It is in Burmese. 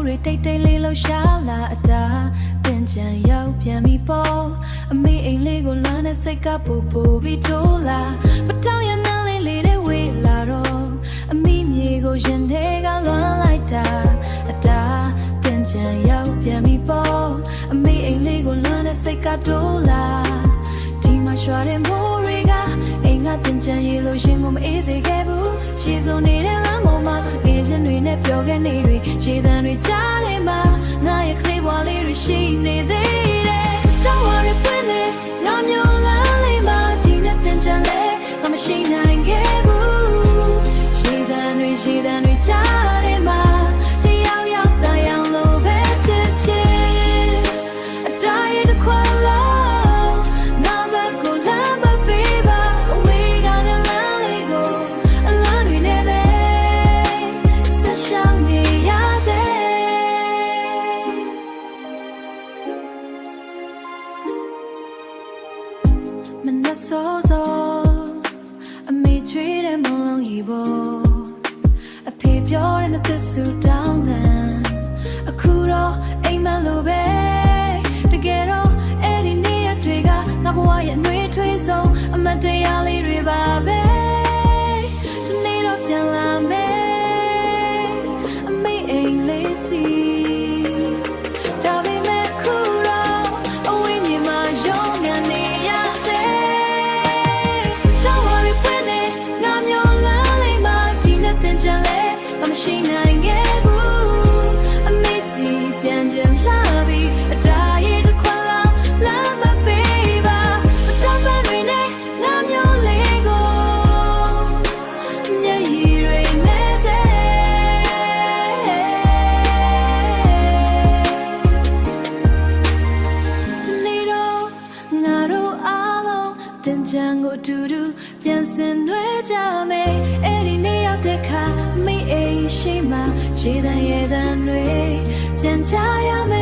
တွေတိတ်တိတ်လေးလှရှာလာအတာတင်ချင်ရောက်ပြန်ပြီပေါ့အမေအိမ်လေးကိုလမ်းနဲ့စိတ်ကပူပူပြီးထိုးလာပတောင်ရနန်းလေးလေးတွေဝေးလာတော့အမိမြေကိုရင်ထဲကလွမ်းလိုက်တာအတာတင်ချင်ရောက်ပြန်ပြီပေါ့အမေအိမ်လေးကိုလမ်းနဲ့စိတ်ကတိုးလာဒီမှာရွှာတဲ့မိုးတွေကအိမ်ကတင်ချင်ရေလို့ရှင်ကိုမအေးစေခဲ့ဘူးရှည်စုံနေတဲ့လမ်းပေါ်မှာအေးချင်းတွေနဲ့ပျော်ခဲ့နေတွေခြေတံတွေကြားထဲမှာငါရဲ့ကလေးဘွားလေးတွေရှိနေသေးတယ်တောင်းဝရပွင့်နေငါမျိုးလမ်းလေးမှာဒီနဲ့တင်ချင်လဲငါမရှိနိုင်ခဲ့ဘူးခြေတံတွေကြားထဲမှာတယောက်ယောက်တယောက်လို့ပဲဖြစ်ဖြစ်အတိုင်းတစ်ခွက်လုံးငါဘက်ကိုလမ်းမပေးပါအဝေးကလည်းလမ်းလေးကိုအလန်းတွေနဲ့ပဲဆက်ရှောင်နေရစေမနှစောစောအမေချွေးတဲ့မုံလုံးကြီးပေါ်အဖေပြောတဲ့နှစ်သက်ဆူတောင်းတယ်အခုတော့အိမ်မလို့ပဲတကယ်တော့အဲ့ဒီနေ့ရက်တွေကငါဘဝရဲ့အနှွေးထွေးဆုံးအမတ်တရားလေးတွေပါပဲဒီနေ့တော့ပြန်လာမယ်အမေအိမ်လေးစီဒါပေမဲ့ခုတော့အဝေးမြေမှာရုံးကန်နေရစေdon't worry ပွင့်နေငါမျိုးလမ်းလေးမှာဒီနဲ့တင်ချင်လဲမရှိနိုင်ခဲ့ဘူးအမေစီပြန်ချင်လာပြီးအတားရတစ်ခွက်လောက်လမ်းမပေးပါအတောင်ပန်းတွေနဲ့ငါမျိုးလေးကိုမျက်ရည်တွေနဲ့စေဒီနေ့တော့ငါတို့အားလုံးတင်ချင်ကိုအတူတူပြန်ဆင်နွှဲကြမယ်အဲ့ဒီနေ့ရောက်တဲ့ခါမိအိမ်ရှိမှခြေတံရဲ့တံတွေပြန်ချရမယ်